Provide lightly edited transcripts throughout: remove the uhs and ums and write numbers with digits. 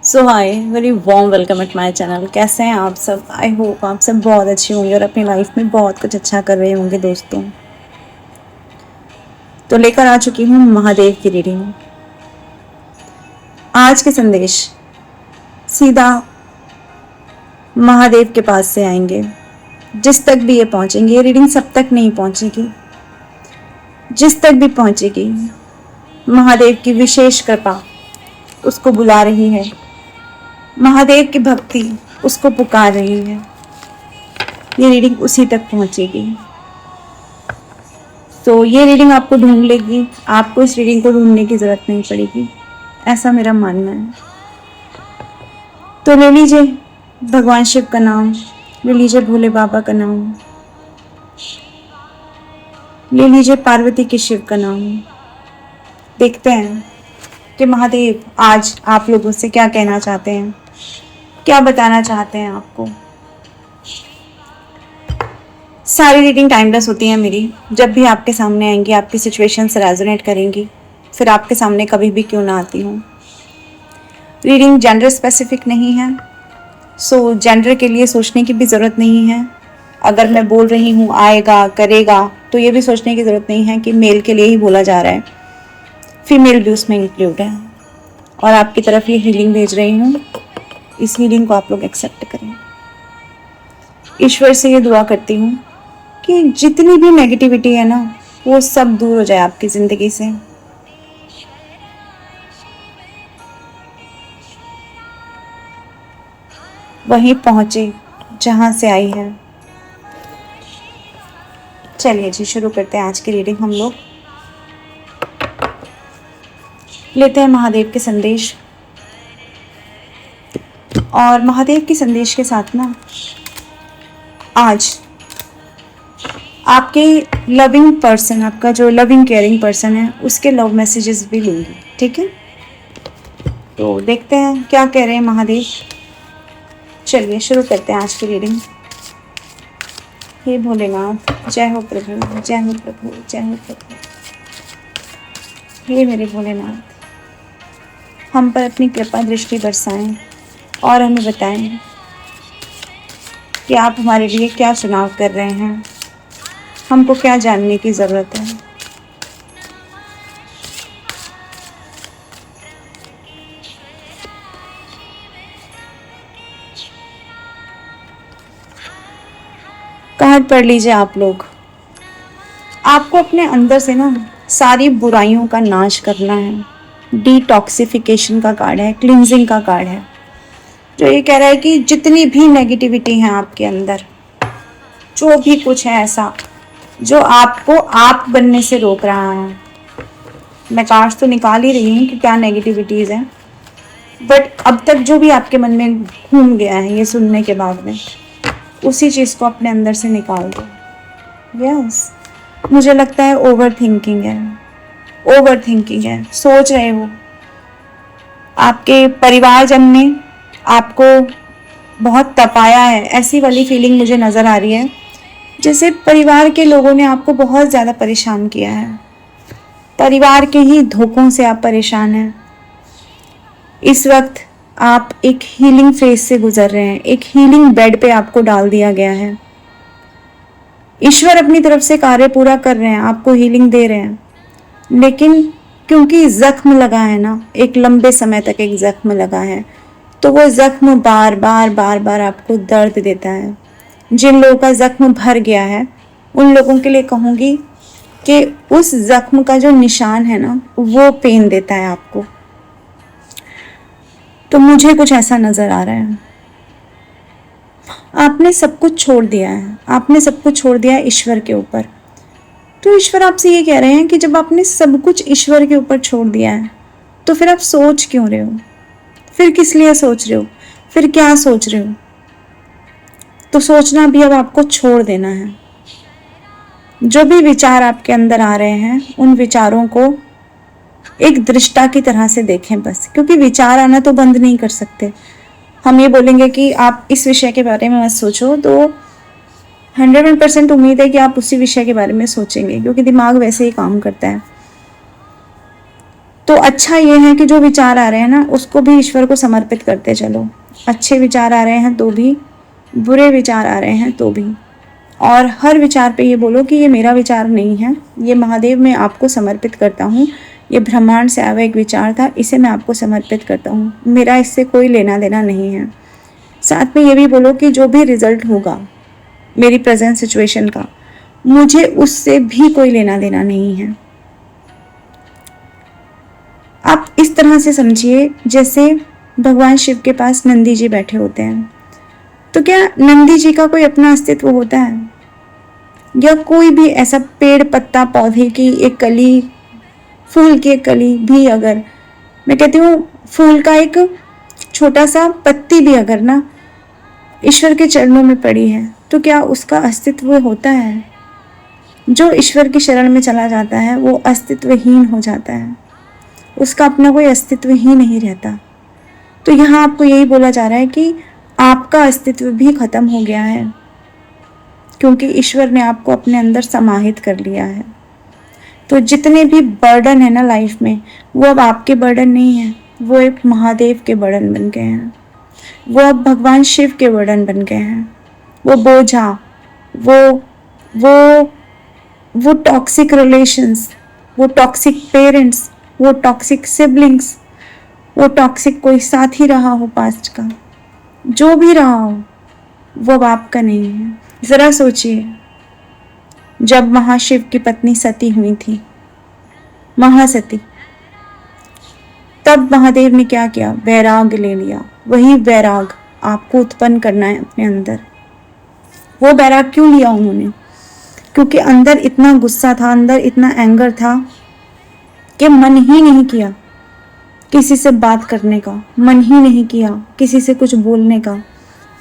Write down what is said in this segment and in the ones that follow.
So hi, very warm welcome at my channel. कैसे हैं आप सब? आई होप आप सब बहुत अच्छे होंगे और अपनी लाइफ में बहुत कुछ अच्छा कर रहे होंगे दोस्तों। तो लेकर आ चुकी हूँ महादेव की रीडिंग। आज के संदेश सीधा महादेव के पास से आएंगे। जिस तक भी ये पहुंचेंगे, ये रीडिंग सब तक नहीं पहुंचेगी, जिस तक भी पहुंचेगी महादेव की विशेष कृपा उसको बुला रही है, महादेव की भक्ति उसको पुकार रही है। ये रीडिंग उसी तक पहुंचेगी। तो ये रीडिंग आपको ढूंढ लेगी, आपको इस रीडिंग को ढूंढने की जरूरत नहीं पड़ेगी, ऐसा मेरा मानना है। तो ले लीजिए भगवान शिव का नाम, ले लीजिए भोले बाबा का नाम, ले लीजिए पार्वती के शिव का नाम। देखते हैं कि महादेव आज आप लोगों से क्या कहना चाहते हैं, क्या बताना चाहते हैं आपको। सारी रीडिंग टाइमलेस होती है मेरी, जब भी आपके सामने आएंगी आपकी सिचुएशन से रेजोनेट करेंगी, फिर आपके सामने कभी भी क्यों ना आती हूँ। रीडिंग जेंडर स्पेसिफिक नहीं है, सो जेंडर के लिए सोचने की भी ज़रूरत नहीं है। अगर मैं बोल रही हूँ आएगा करेगा, तो ये भी सोचने की ज़रूरत नहीं है कि मेल के लिए ही बोला जा रहा है, फीमेल भी उसमें इंक्लूड है। और आपकी तरफ ये हीलिंग भेज रही हूँ, इस हीलिंग को आप लोग एक्सेप्ट करें। ईश्वर से ये दुआ करती हूँ कि जितनी भी नेगेटिविटी है ना, वो सब दूर हो जाए आपकी ज़िंदगी से। वहीं पहुंचे जहां से आई है। चलिए जी, शुरू करते हैं आज की रीडिंग। हम लोग लेते हैं महादेव के संदेश, और महादेव के संदेश के साथ ना आज आपके लविंग पर्सन, आपका जो लविंग केयरिंग पर्सन है, उसके लव मैसेजेस भी लूँगी, ठीक है। तो देखते हैं क्या कह रहे हैं महादेव। चलिए शुरू करते हैं आज की रीडिंग। हे भोलेनाथ, जय हो प्रभु, जय हो प्रभु, जय हो प्रभु। हे मेरे भोलेनाथ, हम पर अपनी कृपा दृष्टि बरसाएं और हमें बताएं कि आप हमारे लिए क्या चुनाव कर रहे हैं, हमको क्या जानने की ज़रूरत है। कार्ड पढ़ लीजिए आप लोग। आपको अपने अंदर से ना सारी बुराइयों का नाश करना है। डिटॉक्सिफिकेशन का कार्ड है, क्लींजिंग का कार्ड है, जो ये कह रहा है कि जितनी भी नेगेटिविटी है आपके अंदर, जो भी कुछ है ऐसा जो आपको आप बनने से रोक रहा है। मैं कार्ड्स तो निकाल ही रही हूँ कि क्या नेगेटिविटीज़ हैं, बट अब तक जो भी आपके मन में घूम गया है ये सुनने के बाद में, उसी चीज़ को अपने अंदर से निकाल दो। यस, मुझे लगता है ओवर थिंकिंग है, ओवर थिंकिंग है। सोच रहे हो आपके परिवारजन ने आपको बहुत तपाया है, ऐसी वाली फीलिंग मुझे नज़र आ रही है, जैसे परिवार के लोगों ने आपको बहुत ज़्यादा परेशान किया है। परिवार के ही धोखों से आप परेशान हैं। इस वक्त आप एक हीलिंग फेज से गुजर रहे हैं, एक हीलिंग बेड पे आपको डाल दिया गया है। ईश्वर अपनी तरफ से कार्य पूरा कर रहे हैं, आपको हीलिंग दे रहे हैं, लेकिन क्योंकि जख्म लगा है ना, एक लंबे समय तक एक जख्म लगा है, तो वो जख्म बार बार बार बार आपको दर्द देता है। जिन लोगों का जख्म भर गया है, उन लोगों के लिए कहूँगी कि उस जख्म का जो निशान है ना, वो पेन देता है आपको। तो मुझे कुछ ऐसा नज़र आ रहा है, आपने सब कुछ छोड़ दिया है, आपने सब कुछ छोड़ दिया है ईश्वर के ऊपर। तो ईश्वर आपसे ये कह रहे हैं कि जब आपने सब कुछ ईश्वर के ऊपर छोड़ दिया है, तो फिर आप सोच क्यों रहे हो? फिर किस लिए सोच रहे हो? फिर क्या सोच रहे हो? तो सोचना भी अब आपको छोड़ देना है। जो भी विचार आपके अंदर आ रहे हैं, उन विचारों को एक दृष्टा की तरह से देखें बस, क्योंकि विचार आना तो बंद नहीं कर सकते। हम ये बोलेंगे कि आप इस विषय के बारे में मत सोचो, तो 100% उम्मीद है कि आप उसी विषय के बारे में सोचेंगे, क्योंकि दिमाग वैसे ही काम करता है। तो अच्छा ये है कि जो विचार आ रहे हैं ना उसको भी ईश्वर को समर्पित करते चलो। अच्छे विचार आ रहे हैं तो भी, बुरे विचार आ रहे हैं तो भी, और हर विचार पे ये बोलो कि ये मेरा विचार नहीं है, ये महादेव मैं आपको समर्पित करता हूँ, ये ब्रह्मांड से आया हुआ एक विचार था, इसे मैं आपको समर्पित करता हूँ, मेरा इससे कोई लेना देना नहीं है। साथ में ये भी बोलो कि जो भी रिजल्ट होगा मेरी प्रेजेंट सिचुएशन का, मुझे उससे भी कोई लेना देना नहीं है। आप इस तरह से समझिए जैसे भगवान शिव के पास नंदी जी बैठे होते हैं, तो क्या नंदी जी का कोई अपना अस्तित्व होता है? या कोई भी ऐसा पेड़ पत्ता पौधे की एक कली, फूल की एक कली भी, अगर मैं कहती हूँ फूल का एक छोटा सा पत्ती भी अगर ना ईश्वर के चरणों में पड़ी है, तो क्या उसका अस्तित्व होता है? जो ईश्वर की शरण में चला जाता है वो अस्तित्वहीन हो जाता है, उसका अपना कोई अस्तित्व ही नहीं रहता। तो यहाँ आपको यही बोला जा रहा है कि आपका अस्तित्व भी खत्म हो गया है, क्योंकि ईश्वर ने आपको अपने अंदर समाहित कर लिया है। तो जितने भी बर्डन है ना लाइफ में, वो अब आपके बर्डन नहीं है, वो एक महादेव के बर्डन बन गए हैं, वो अब भगवान शिव के बर्डन बन गए हैं। वो बोझा, वो टॉक्सिक रिलेशंस, वो टॉक्सिक पेरेंट्स, वो टॉक्सिक सिबलिंग्स, वो टॉक्सिक कोई साथी रहा हो पास्ट का, जो भी रहा हो, वो अब आपका नहीं है। जरा सोचिए, जब महाशिव की पत्नी सती हुई थी, महासती, तब महादेव ने क्या किया? वैराग ले लिया। वही वैराग आपको उत्पन्न करना है अपने अंदर। वो वैराग क्यों लिया उन्होंने? क्योंकि अंदर इतना गुस्सा था, अंदर इतना एंगर था कि मन ही नहीं किया किसी से बात करने का, मन ही नहीं किया किसी से कुछ बोलने का।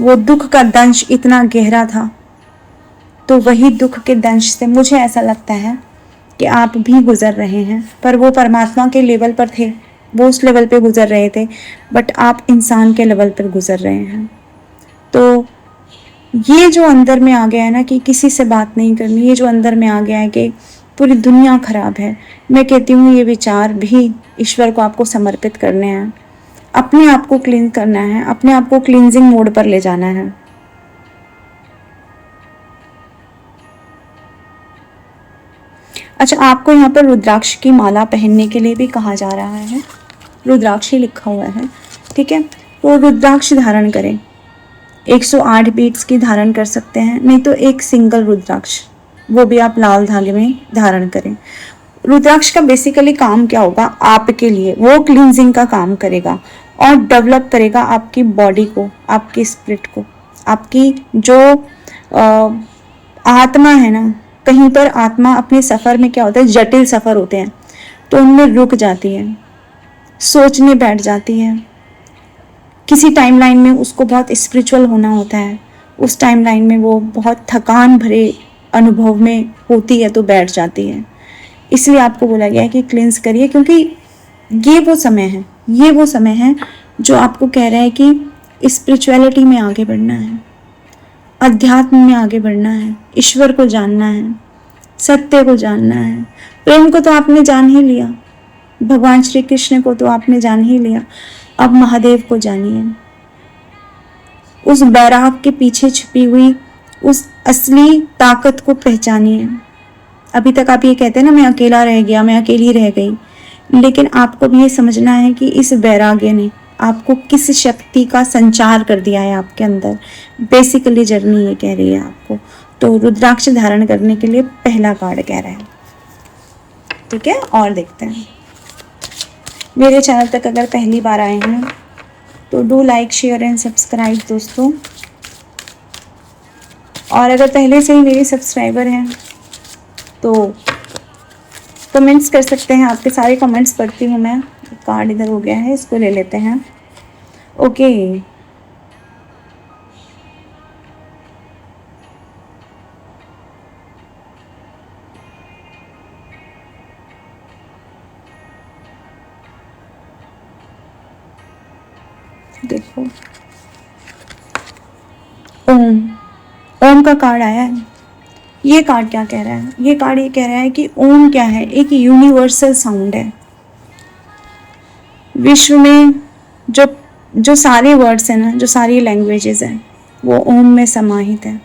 वो दुख का दंश इतना गहरा था। तो वही दुख के दंश से मुझे ऐसा लगता है कि आप भी गुजर रहे हैं, पर वो परमात्मा के लेवल पर थे, वो उस लेवल पे गुजर रहे थे, बट आप इंसान के लेवल पर गुजर रहे हैं। तो ये जो अंदर में आ गया है ना कि किसी से बात नहीं करनी, ये जो अंदर में आ गया है कि पूरी दुनिया खराब है, मैं कहती हूँ ये विचार भी ईश्वर को आपको समर्पित करने हैं, अपने आप को क्लीन करना है, अपने आप को क्लींजिंग मोड पर ले जाना है। अच्छा, आपको यहाँ पर रुद्राक्ष की माला पहनने के लिए भी कहा जा रहा है, रुद्राक्ष ही लिखा हुआ है, ठीक है। तो रुद्राक्ष धारण करें, 108 बीट्स की धारण कर सकते हैं, नहीं तो एक सिंगल रुद्राक्ष, वो भी आप लाल धागे में धारण करें। रुद्राक्ष का बेसिकली काम क्या होगा आपके लिए? वो क्लींजिंग का काम करेगा और डेवलप करेगा आपकी बॉडी को, आपकी स्पिरिट को, आपकी जो आत्मा है ना। कहीं पर आत्मा अपने सफ़र में क्या होता है, जटिल सफ़र होते हैं, तो उनमें रुक जाती है, सोचने बैठ जाती है। किसी टाइमलाइन में उसको बहुत स्पिरिचुअल होना होता है, उस टाइमलाइन में वो बहुत थकान भरे अनुभव में होती है तो बैठ जाती है। इसलिए आपको बोला गया है कि क्लींस करिए, क्योंकि ये वो समय है, ये वो समय है जो आपको कह रहा है कि स्पिरिचुअलिटी में आगे बढ़ना है, अध्यात्म में आगे बढ़ना है, ईश्वर को जानना है, सत्य को जानना है। प्रेम को तो आपने जान ही लिया, भगवान श्री कृष्ण को तो आपने जान ही लिया, अब महादेव को जानिए। उस बैराग के पीछे छिपी हुई उस असली ताकत को पहचानिए। अभी तक आप ये कहते हैं ना, मैं अकेला रह गया, मैं अकेली रह गई, लेकिन आपको भी ये समझना है कि इस वैराग्य ने आपको किस शक्ति का संचार कर दिया है आपके अंदर। बेसिकली जर्नी ये कह रही है आपको। तो रुद्राक्ष धारण करने के लिए पहला कार्ड कह रहा है, ठीक है। और देखते हैं, मेरे चैनल तक अगर पहली बार आए हैं तो do like, share and subscribe दोस्तों। और अगर पहले से ही मेरे सब्सक्राइबर हैं तो कमेंट्स कर सकते हैं, आपके सारे कमेंट्स पढ़ती हूँ मैं। कार्ड इधर हो गया है, इसको ले लेते हैं। ओके, देखो ओम, ओम का कार्ड आया है। ये कार्ड क्या कह रहा है? ये कार्ड ये कह रहा है कि ओम क्या है? एक यूनिवर्सल साउंड है। विश्व में जो जो सारे वर्ड्स हैं ना, जो सारी लैंग्वेजेस हैं, वो ओम में समाहित है।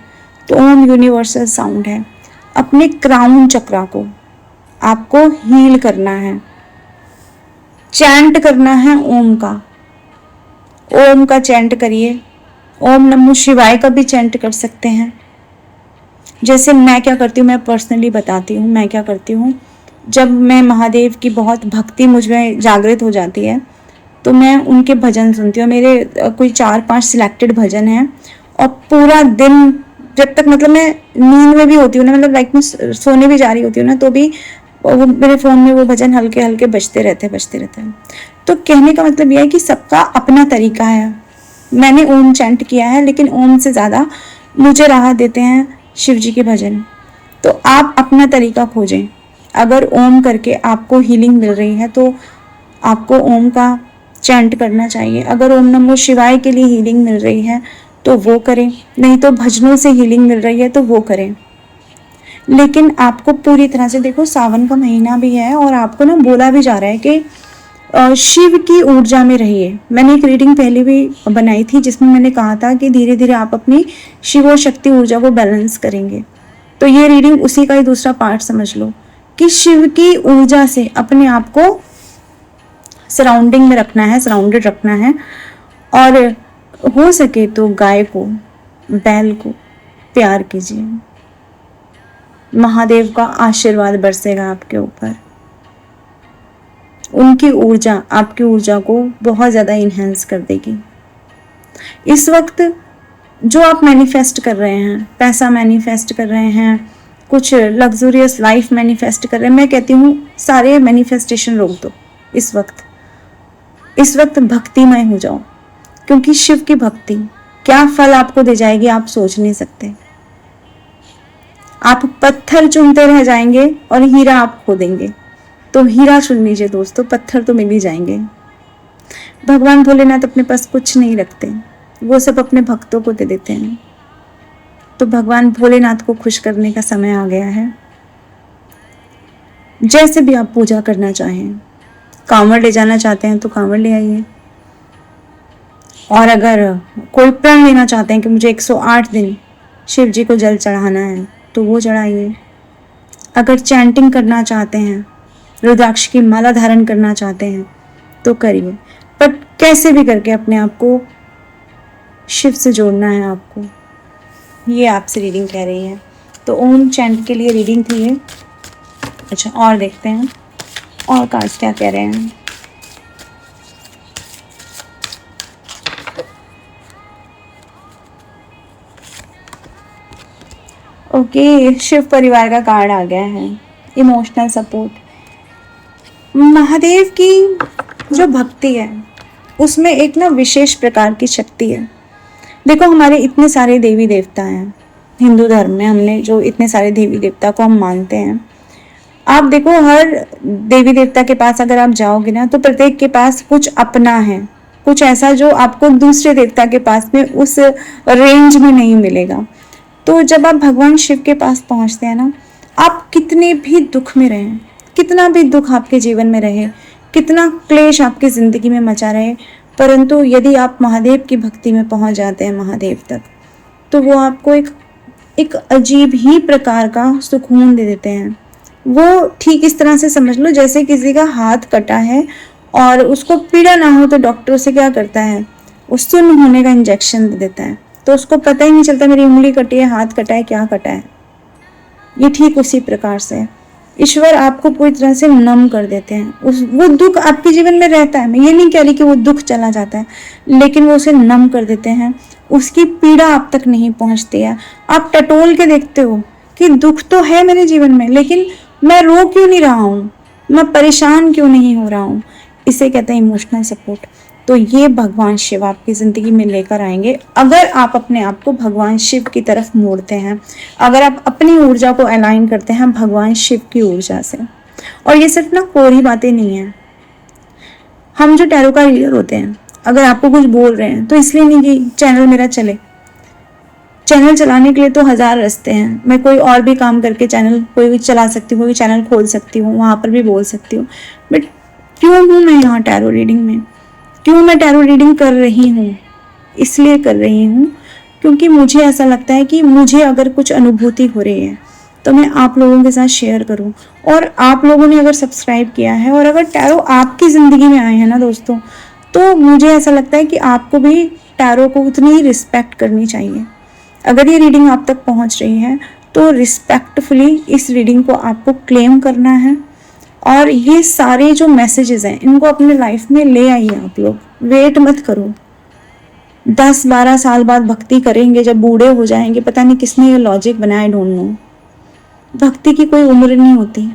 तो ओम यूनिवर्सल साउंड है। अपने क्राउन चक्रा को आपको हील करना है, चैंट करना है ओम का। ओम का चैंट करिए। ओम नमो शिवाय का भी चैंट कर सकते हैं। जैसे मैं क्या करती हूँ, मैं पर्सनली बताती हूँ मैं क्या करती हूँ। जब मैं महादेव की बहुत भक्ति मुझ में जागृत हो जाती है तो मैं उनके भजन सुनती हूँ। मेरे कोई 4-5 सिलेक्टेड भजन हैं और पूरा दिन, जब तक मतलब मैं नींद में भी होती हूँ ना, मतलब लाइक मैं सोने भी जा रही होती हूँ ना, तो भी वो मेरे फ़ोन में वो भजन हल्के हल्के बजते रहते हैं। तो कहने का मतलब यह है कि सबका अपना तरीका है। मैंने ओम चैंट किया है, लेकिन ओम से ज़्यादा मुझे राहत देते हैं शिव जी के भजन। तो आप अपना तरीका खोजें। अगर ओम करके आपको हीलिंग मिल रही है तो आपको ओम का चैंट करना चाहिए। अगर ओम नमो शिवाय के लिए हीलिंग मिल रही है तो वो करें, नहीं तो भजनों से हीलिंग मिल रही है तो वो करें। लेकिन आपको पूरी तरह से, देखो सावन का महीना भी है और आपको ना बोला भी जा रहा है कि शिव की ऊर्जा में रहिए। मैंने एक रीडिंग पहले भी बनाई थी जिसमें मैंने कहा था कि धीरे धीरे आप अपनी शिव शक्ति ऊर्जा को बैलेंस करेंगे। तो ये रीडिंग उसी का ही दूसरा पार्ट समझ लो कि शिव की ऊर्जा से अपने आप को सराउंडिंग में रखना है, सराउंडेड रखना है। और हो सके तो गाय को, बैल को प्यार कीजिए। महादेव का आशीर्वाद बरसेगा आपके ऊपर। उनकी ऊर्जा आपकी ऊर्जा को बहुत ज़्यादा इन्हेंस कर देगी। इस वक्त जो आप मैनिफेस्ट कर रहे हैं, पैसा मैनिफेस्ट कर रहे हैं, कुछ लग्जूरियस लाइफ मैनिफेस्ट कर रहे हैं, मैं कहती हूँ सारे मैनिफेस्टेशन रोक दो। इस वक्त भक्तिमय हो जाओ, क्योंकि शिव की भक्ति क्या फल आपको दे जाएगी आप सोच नहीं सकते। आप पत्थर चुनते रह जाएंगे और हीरा आप खो देंगे। तो हीरा चुन लीजिए दोस्तों, पत्थर तो मिल ही जाएंगे। भगवान भोलेनाथ अपने पास कुछ नहीं रखते, वो सब अपने भक्तों को दे देते हैं। तो भगवान भोलेनाथ को खुश करने का समय आ गया है। जैसे भी आप पूजा करना चाहें, कांवड़ ले जाना चाहते हैं तो कांवड़ ले आइए। और अगर कोई प्रण लेना चाहते हैं कि मुझे 108 दिन शिव जी को जल चढ़ाना है तो वो चढ़ाइए। अगर चैंटिंग करना चाहते हैं, रुद्राक्ष की माला धारण करना चाहते हैं तो करिए। बट कैसे भी करके अपने आप को शिव से जोड़ना है आपको, ये आपसे रीडिंग कह रही है। तो ओम चैंट के लिए रीडिंग थी ये। अच्छा, और देखते हैं और कार्ड्स क्या कह रहे हैं। ओके, शिव परिवार का कार्ड आ गया है, इमोशनल सपोर्ट। महादेव की जो भक्ति है उसमें एक ना विशेष प्रकार की शक्ति है। देखो हमारे इतने सारे देवी देवता हैं हिंदू धर्म में, हमने जो इतने सारे देवी देवता को हम मानते हैं। आप देखो हर देवी देवता के पास अगर आप जाओगे ना तो प्रत्येक के पास कुछ अपना है, कुछ ऐसा जो आपको दूसरे देवता के पास में उस रेंज में नहीं मिलेगा। तो जब आप भगवान शिव के पास पहुंचते हैं ना, आप कितने भी दुख में रहें, कितना भी दुख आपके जीवन में रहे, कितना क्लेश आपकी जिंदगी में मचा रहे, परंतु यदि आप महादेव की भक्ति में पहुंच जाते हैं महादेव तक, तो वो आपको एक अजीब ही प्रकार का सुकून दे देते हैं। वो ठीक इस तरह से समझ लो जैसे किसी का हाथ कटा है और उसको पीड़ा ना हो तो डॉक्टर उसे क्या करता है, वो सुन्न होने का इंजेक्शन दे देता है, तो उसको पता ही नहीं चलता मेरी उंगली कटी है, हाथ कटा है, क्या कटा है। ये ठीक उसी प्रकार से ईश्वर आपको पूरी तरह से नम कर देते हैं। वो दुख आपके जीवन में रहता है, मैं ये नहीं कह रही कि वो दुख चला जाता है, लेकिन वो उसे नम कर देते हैं। उसकी पीड़ा आप तक नहीं पहुंचती है। आप टटोल के देखते हो कि दुख तो है मेरे जीवन में, लेकिन मैं रो क्यों नहीं रहा हूँ, मैं परेशान क्यों नहीं हो रहा हूँ। इसे कहते हैं इमोशनल सपोर्ट। तो ये भगवान शिव आपकी ज़िंदगी में लेकर आएंगे अगर आप अपने आप को भगवान शिव की तरफ मोड़ते हैं, अगर आप अपनी ऊर्जा को अलाइन करते हैं भगवान शिव की ऊर्जा से। और ये सिर्फ ना कोरी बातें नहीं है। हम जो टैरो का रीडर होते हैं, अगर आपको कुछ बोल रहे हैं तो इसलिए नहीं कि चैनल मेरा चले। चैनल चलाने के लिए तो 1000 रास्ते हैं। मैं कोई और भी काम करके चैनल कोई भी चला सकती हूँ, कोई चैनल खोल सकती हूँ, वहाँ पर भी बोल सकती हूँ। बट क्यों हूँ मैं यहाँ टैरो रीडिंग में, क्यों मैं टैरो रीडिंग कर रही हूँ? इसलिए कर रही हूँ क्योंकि मुझे ऐसा लगता है कि मुझे अगर कुछ अनुभूति हो रही है तो मैं आप लोगों के साथ शेयर करूं। और आप लोगों ने अगर सब्सक्राइब किया है और अगर टैरो आपकी ज़िंदगी में आए हैं ना दोस्तों, तो मुझे ऐसा लगता है कि आपको भी टैरो को उतनी ही रिस्पेक्ट करनी चाहिए। अगर ये रीडिंग आप तक पहुंच रही है तो रिस्पेक्टफुली इस रीडिंग को आपको क्लेम करना है और ये सारे जो मैसेजेस हैं इनको अपने लाइफ में ले आइए। आप लोग वेट मत करो, 10-12 साल बाद भक्ति करेंगे, जब बूढ़े हो जाएंगे। पता नहीं किसने ये लॉजिक बनाया, डोंट नो। भक्ति की कोई उम्र नहीं होती।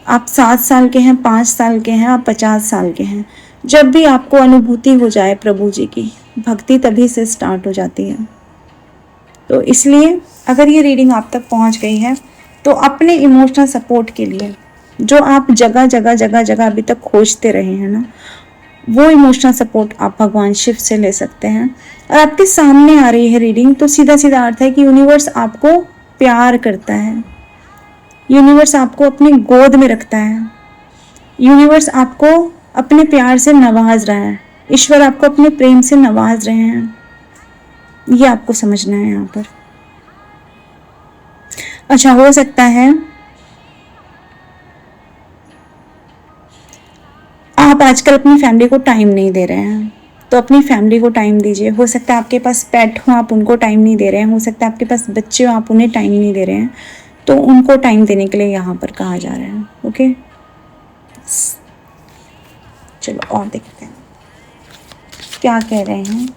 आप 7 साल के हैं, 5 साल के हैं, आप 50 साल के हैं, जब भी आपको अनुभूति हो जाए प्रभु जी की, भक्ति तभी से स्टार्ट हो जाती है। तो इसलिए अगर ये रीडिंग आप तक पहुंच गई है तो अपने इमोशनल सपोर्ट के लिए जो आप जगह जगह जगह जगह अभी तक खोजते रहे हैं ना, वो इमोशनल सपोर्ट आप भगवान शिव से ले सकते हैं। और आपके सामने आ रही है रीडिंग तो सीधा सीधा अर्थ है कि यूनिवर्स आपको प्यार करता है, यूनिवर्स आपको अपनी गोद में रखता है, यूनिवर्स आपको अपने प्यार से नवाज रहा है, ईश्वर आपको अपने प्रेम से नवाज रहे हैं। ये आपको समझना है यहाँ पर। अच्छा, हो सकता है आप आजकल अपनी फैमिली को टाइम नहीं दे रहे हैं, तो अपनी फैमिली को टाइम दीजिए। हो सकता है आपके पास पेट हो, आप उनको टाइम नहीं दे रहे हैं। हो सकता है आपके पास बच्चे हो, आप उन्हें टाइम नहीं दे रहे हैं, तो उनको टाइम देने के लिए यहाँ पर कहा जा रहा है। ओके, चलो और देखते हैं क्या कह रहे हैं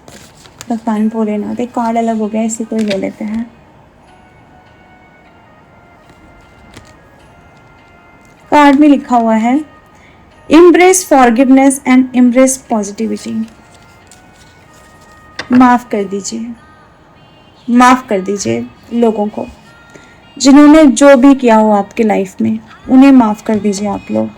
भगवान भोलेनाथ। एक कार्ड अलग हो गया, इसी को ही ले लेते हैं। कार्ड में लिखा हुआ है Embrace forgiveness and embrace positivity। माफ कर दीजिए, माफ कर दीजिए लोगों को, जिन्होंने जो भी किया हो आपके लाइफ में, उन्हें माफ कर दीजिए। आप लोग,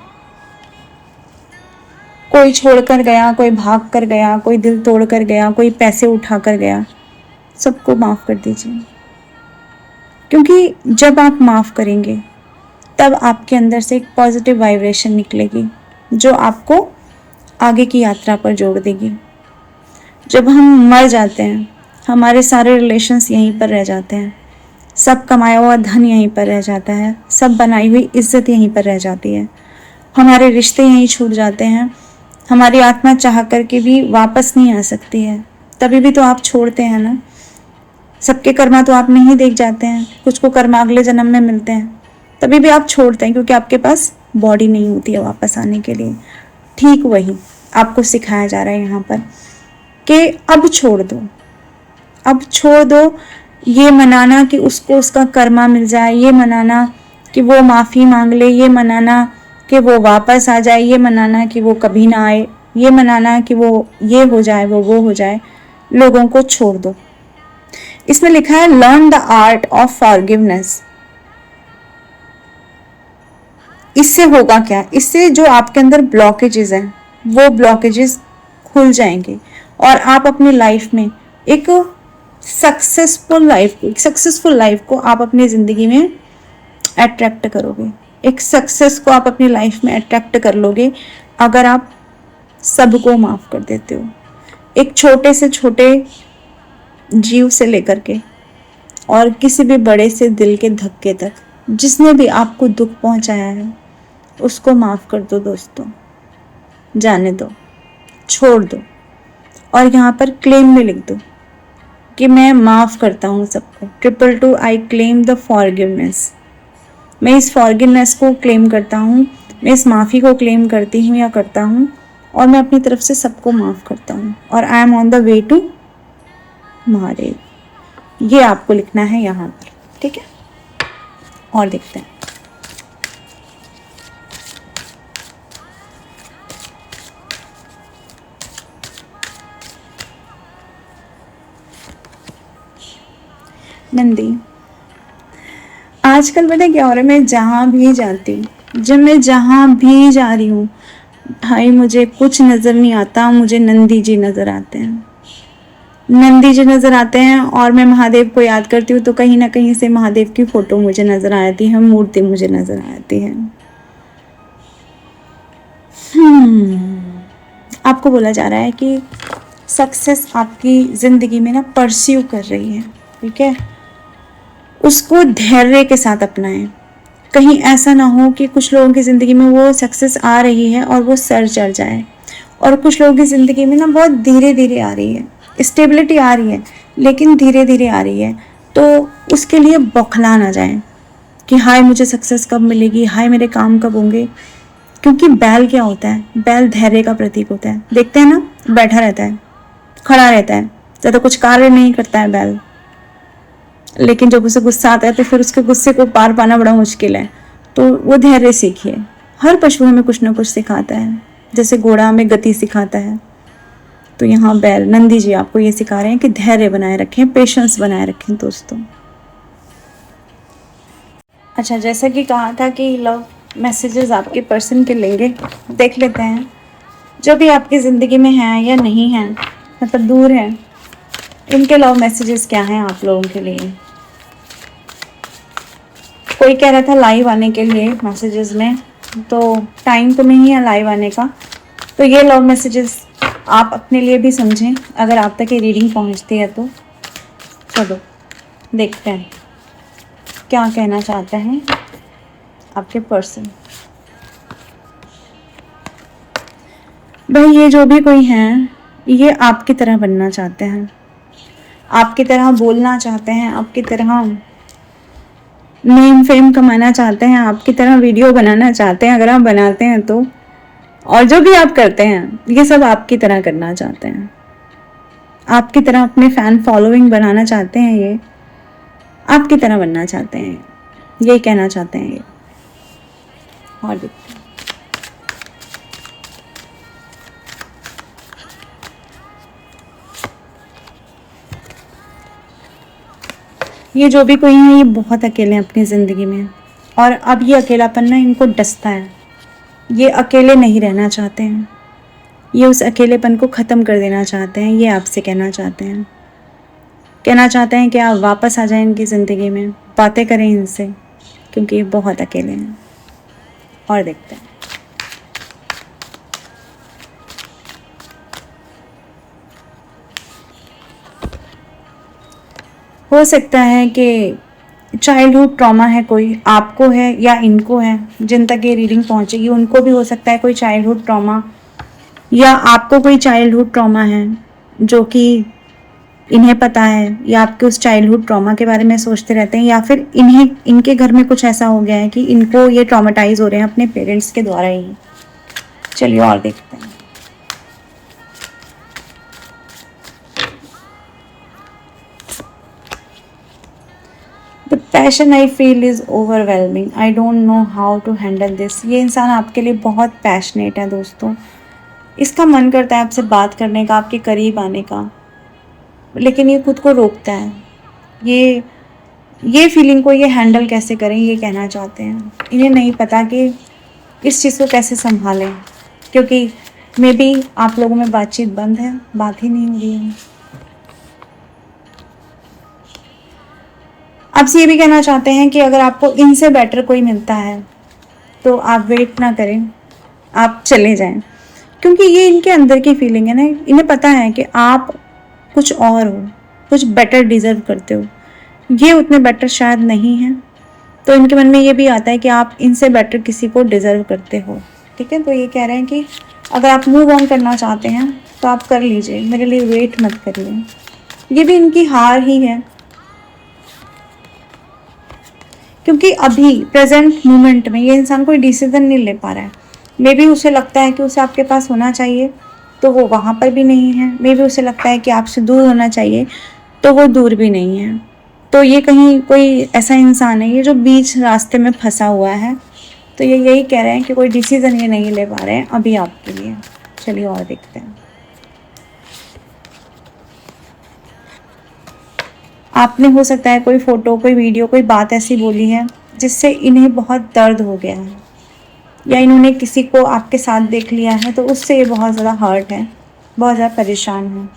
कोई छोड़कर गया, कोई भाग कर गया, कोई दिल तोड़ कर गया, कोई पैसे उठा कर गया, सबको माफ कर दीजिए। क्योंकि जब आप माफ करेंगे तब आपके अंदर से एक पॉजिटिव वाइब्रेशन निकलेगी जो आपको आगे की यात्रा पर जोड़ देगी। जब हम मर जाते हैं, हमारे सारे रिलेशंस यहीं पर रह जाते हैं, सब कमाया हुआ धन यहीं पर रह जाता है, सब बनाई हुई इज्जत यहीं पर रह जाती है, हमारे रिश्ते यहीं छूट जाते हैं, हमारी आत्मा चाह करके भी वापस नहीं आ सकती है। तभी भी तो आप छोड़ते हैं ना। सबके कर्मा तो आप नहीं देख जाते हैं, कुछ को कर्मा अगले जन्म में मिलते हैं, तभी भी आप छोड़ते हैं क्योंकि आपके पास बॉडी नहीं होती है वापस आने के लिए। ठीक वही आपको सिखाया जा रहा है यहाँ पर कि अब छोड़ दो, अब छोड़ दो। ये मनाना कि उसको उसका कर्मा मिल जाए, ये मनाना कि वो माफ़ी मांग ले, ये मनाना कि वो वापस आ जाए, ये मनाना कि वो कभी ना आए, ये मनाना कि वो ये हो जाए, वो हो जाए, लोगों को छोड़ दो। इसमें लिखा है learn the art of forgiveness. इससे होगा क्या? इससे जो आपके अंदर ब्लॉकेजेस हैं वो ब्लॉकेजेस खुल जाएंगे और आप अपनी लाइफ में एक सक्सेसफुल लाइफ को आप अपनी ज़िंदगी में अट्रैक्ट करोगे। एक सक्सेस को आप अपनी लाइफ में अट्रैक्ट कर लोगे अगर आप सबको माफ़ कर देते हो। एक छोटे से छोटे जीव से लेकर के और किसी भी बड़े से दिल के धक्के तक, जिसने भी आपको दुख पहुंचाया है उसको माफ़ कर दो दोस्तों, जाने दो, छोड़ दो। और यहाँ पर क्लेम में लिख दो कि मैं माफ़ करता हूँ सबको। 222 आई क्लेम द फॉरगिवनेस। मैं इस फॉरगिवनेस को क्लेम करता हूँ, मैं इस माफ़ी को क्लेम करती हूँ या करता हूँ और मैं अपनी तरफ से सबको माफ़ करता हूँ और I am on the way to Mahadev. ये आपको लिखना है यहाँ पर, ठीक है। और देखते हैं नंदी। आजकल पता क्या हो रहा है, मैं जहाँ भी जाती हूँ, जब मैं जहाँ भी जा रही हूँ भाई, मुझे कुछ नज़र नहीं आता, मुझे नंदी जी नज़र आते हैं, नंदी जी नज़र आते हैं। और मैं महादेव को याद करती हूँ तो कहीं ना कहीं से महादेव की फ़ोटो मुझे नज़र आती है, मूर्ति मुझे नज़र आती है। आपको बोला जा रहा है कि सक्सेस आपकी ज़िंदगी में ना परस्यू कर रही है, ठीक है। उसको धैर्य के साथ अपनाएं। कहीं ऐसा ना हो कि कुछ लोगों की ज़िंदगी में वो सक्सेस आ रही है और वो सर चढ़ जाए, और कुछ लोगों की ज़िंदगी में ना बहुत धीरे धीरे आ रही है, स्टेबिलिटी आ रही है लेकिन धीरे धीरे आ रही है। तो उसके लिए बौखला ना जाए कि हाय मुझे सक्सेस कब मिलेगी, हाय मेरे काम कब होंगे। क्योंकि बैल क्या होता है, बैल धैर्य का प्रतीक होता है। देखते हैं ना, बैठा रहता है, खड़ा रहता है, ज़्यादा कुछ कार्य नहीं करता है बैल। लेकिन जब उसे गुस्सा आता है तो फिर उसके गुस्से को पार पाना बड़ा मुश्किल है। तो वो धैर्य सीखिए। हर पशु हमें कुछ ना कुछ सिखाता है, जैसे घोड़ा हमें गति सिखाता है, तो यहाँ बैल नंदी जी आपको ये सिखा रहे हैं कि धैर्य बनाए रखें, पेशेंस बनाए रखें दोस्तों। अच्छा, जैसा कि कहा था कि लव मैसेजेस आपके पर्सन के लेंगे, देख लेते हैं जो भी आपकी ज़िंदगी में है या नहीं है, मतलब दूर है, इनके लव मैसेजेस क्या हैं आप लोगों के लिए। कोई कह रहा था लाइव आने के लिए मैसेजेस में, तो टाइम तो नहीं है लाइव आने का। तो ये लव मैसेजेस आप अपने लिए भी समझें, अगर आप तक ये रीडिंग पहुंचती है तो। चलो देखते हैं क्या कहना चाहते हैं आपके पर्सन। भाई ये जो भी कोई हैं, ये आपकी तरह बनना चाहते हैं, आपकी तरह बोलना चाहते हैं, आपकी तरह नेम फेम कमाना चाहते हैं, आपकी तरह वीडियो बनाना चाहते हैं अगर आप बनाते हैं तो। और जो भी आप करते हैं ये सब आपकी तरह करना चाहते हैं, आपकी तरह अपने फैन फॉलोइंग बनाना चाहते हैं, ये आपकी तरह बनना चाहते हैं, ये कहना चाहते हैं ये। और देखते हैं ये जो भी कोई है ये बहुत अकेले हैं अपनी ज़िंदगी में, और अब ये अकेलापन ना इनको डसता है। ये अकेले नहीं रहना चाहते हैं, ये उस अकेलेपन को ख़त्म कर देना चाहते हैं। ये आपसे कहना चाहते हैं, कि आप वापस आ जाएं इनकी ज़िंदगी में, बातें करें इनसे, क्योंकि ये बहुत अकेले हैं। और देखते हैं हो सकता है कि चाइल्डहुड ट्रॉमा है, कोई आपको है या इनको है, जिन तक ये रीडिंग पहुंचेगी उनको भी हो सकता है कोई चाइल्डहुड ट्रॉमा, या आपको कोई चाइल्डहुड ट्रॉमा है जो कि इन्हें पता है, या आपके उस चाइल्डहुड ट्रॉमा के बारे में सोचते रहते हैं, या फिर इनके घर में कुछ ऐसा हो गया है कि इनको ये ट्रॉमेटाइज हो रहे हैं अपने पेरेंट्स के द्वारा ही। चलिए और देखते हैं। The passion I feel is overwhelming, I don't know how to handle this. ये इंसान आपके लिए बहुत पैशनेट है दोस्तों, इसका मन करता है आपसे बात करने का, आपके करीब आने का, लेकिन ये खुद को रोकता है। ये फीलिंग को ये हैंडल कैसे करें, ये कहना चाहते हैं। इन्हें नहीं पता कि इस चीज़ को कैसे संभालें, क्योंकि मे बी आप लोगों में बातचीत बंद है, बात ही नहीं हो रही है। आपसे ये भी कहना चाहते हैं कि अगर आपको इनसे बेटर कोई मिलता है तो आप वेट ना करें, आप चले जाएं, क्योंकि ये इनके अंदर की फीलिंग है ना। इन्हें पता है कि आप कुछ और हो, कुछ बेटर डिज़र्व करते हो, ये उतने बेटर शायद नहीं हैं। तो इनके मन में ये भी आता है कि आप इनसे बेटर किसी को डिज़र्व करते हो, ठीक है। तो ये कह रहे हैं कि अगर आप मूव ऑन करना चाहते हैं तो आप कर लीजिए, मेरे लिए वेट मत करिए। ये भी इनकी हार ही है, क्योंकि अभी प्रेजेंट मोमेंट में ये इंसान कोई डिसीजन नहीं ले पा रहा है। मे बी उसे लगता है कि उसे आपके पास होना चाहिए तो वो वहाँ पर भी नहीं है, मे बी उसे लगता है कि आपसे दूर होना चाहिए तो वो दूर भी नहीं है। तो ये कहीं कोई ऐसा इंसान है ये जो बीच रास्ते में फंसा हुआ है। तो ये यही कह रहे हैं कि कोई डिसीजन ये नहीं ले पा रहे हैं अभी आपके लिए। चलिए और देखते हैं। आपने हो सकता है कोई फ़ोटो, कोई वीडियो, कोई बात ऐसी बोली है जिससे इन्हें बहुत दर्द हो गया है, या इन्होंने किसी को आपके साथ देख लिया है तो उससे ये बहुत ज़्यादा हर्ट है, बहुत ज़्यादा परेशान है।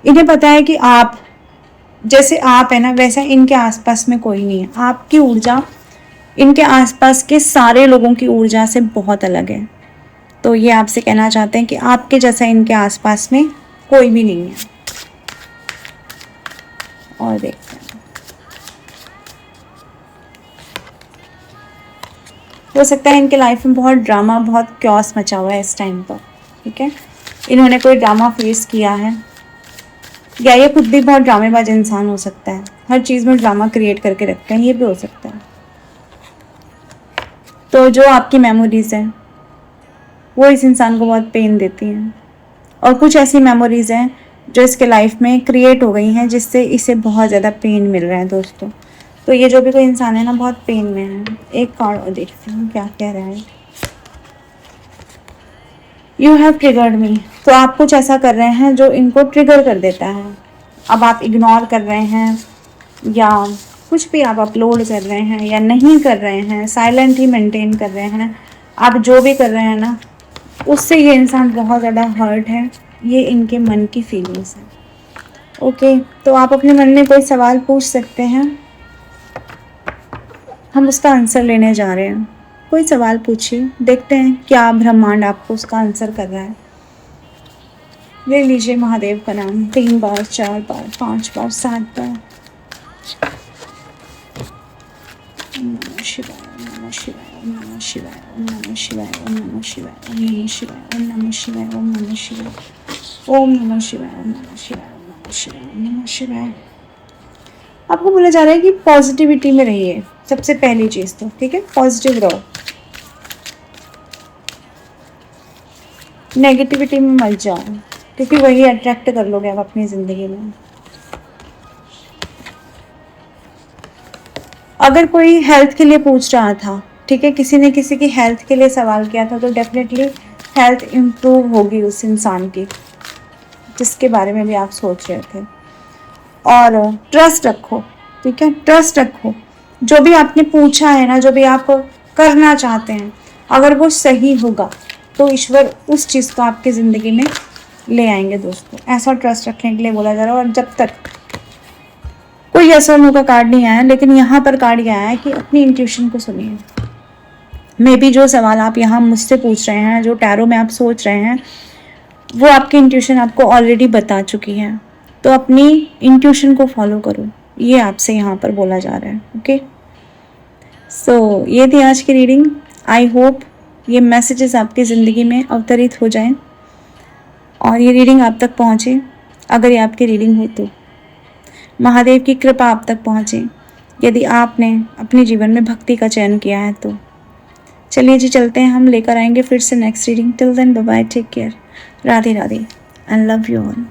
इन्हें पता है कि आप जैसे आप है ना वैसा इनके आसपास में कोई नहीं है। आपकी ऊर्जा इनके आसपास के सारे लोगों की ऊर्जा से बहुत अलग है। तो ये आपसे कहना चाहते हैं कि आपके जैसा इनके आसपास में कोई भी नहीं है। और देखते हैं, हो सकता है इनके लाइफ में बहुत ड्रामा, बहुत क्योस मचा हुआ है इस टाइम पर। ठीक है, इन्होंने कोई ड्रामा फेस किया है, या ये खुद भी बहुत ड्रामेबाज इंसान हो सकता है, हर चीज़ में ड्रामा क्रिएट करके रखते हैं, ये भी हो सकता है। तो जो आपकी मेमोरीज हैं वो इस इंसान को बहुत पेन देती हैं, और कुछ ऐसी मेमोरीज हैं जो इसके लाइफ में क्रिएट हो गई हैं जिससे इसे बहुत ज़्यादा पेन मिल रहा है दोस्तों। तो ये जो भी कोई इंसान है ना, बहुत पेन में है। एक कार्ड और देखती हूँ क्या कह रहा है। यू हैव ट्रिगर्ड मी। तो आप कुछ ऐसा कर रहे हैं जो इनको ट्रिगर कर देता है। अब आप इग्नोर कर रहे हैं, या कुछ भी आप अपलोड कर रहे हैं या नहीं कर रहे हैं, साइलेंट ही मेंटेन कर रहे हैं, आप जो भी कर रहे हैं ना, उससे ये इंसान बहुत ज़्यादा हर्ट है। ये इनके मन की फीलिंग्स है। ओके, तो आप अपने मन में कोई सवाल पूछ सकते हैं, हम उसका आंसर लेने जा रहे हैं। कोई सवाल पूछिए, देखते हैं क्या ब्रह्मांड आपको उसका आंसर कर रहा है। ले लीजिए महादेव का नाम 3 बार, 4 बार, 5 बार, 7 बार। ओम नमः शिवाय, ओम नमः शिवाय, ओम नमः शिवाय, ओम नमः शिवाय, ओम नमः शिवाय, ओम नमः शिवाय, ओम नमः शिवाय, ओम नमः शिवाय, ओम नमः शिवाय, ओम नमः शिवाय, ओम नमः शिवाय, ओम नमः शिवाय। आपको बोला जा रहा है कि पॉजिटिविटी में रहिए, सबसे पहली चीज तो। ठीक है, पॉजिटिव रहो, नेगेटिविटी में मत जाओ, क्योंकि वही अट्रैक्ट कर लोगे आप अपनी जिंदगी में। अगर कोई हेल्थ के लिए पूछ रहा था, ठीक है, किसी ने किसी की हेल्थ के लिए सवाल किया था, तो डेफिनेटली हेल्थ इम्प्रूव होगी उस इंसान की जिसके बारे में भी आप सोच रहे थे। और ट्रस्ट रखो, ठीक है, ट्रस्ट रखो। जो भी आपने पूछा है ना, जो भी आप करना चाहते हैं, अगर वो सही होगा तो ईश्वर उस चीज़ को आपकी ज़िंदगी में ले आएंगे दोस्तों। ऐसा ट्रस्ट रखने के लिए बोला जा रहा है। और जब तक कोई यस और नो का कार्ड नहीं आया, लेकिन यहाँ पर कार्ड ये आया है कि अपनी इंट्यूशन को सुनिए। मे बी जो सवाल आप यहाँ मुझसे पूछ रहे हैं, जो टैरो में आप सोच रहे हैं, वो आपकी इंट्यूशन आपको ऑलरेडी बता चुकी है। तो अपनी इंट्यूशन को फॉलो करो, ये आपसे यहाँ पर बोला जा रहा है। ओके, सो ये थी आज की रीडिंग। आई होप ये मैसेजेस आपकी ज़िंदगी में अवतरित हो जाएं और ये रीडिंग आप तक पहुँचे। अगर ये आपकी रीडिंग हुई तो महादेव की कृपा आप तक पहुँचे, यदि आपने अपने जीवन में भक्ति का चयन किया है तो। चलिए जी, चलते हैं, हम लेकर आएंगे फिर से next reading. Till then bye bye, take care, Radhe Radhe and love you all.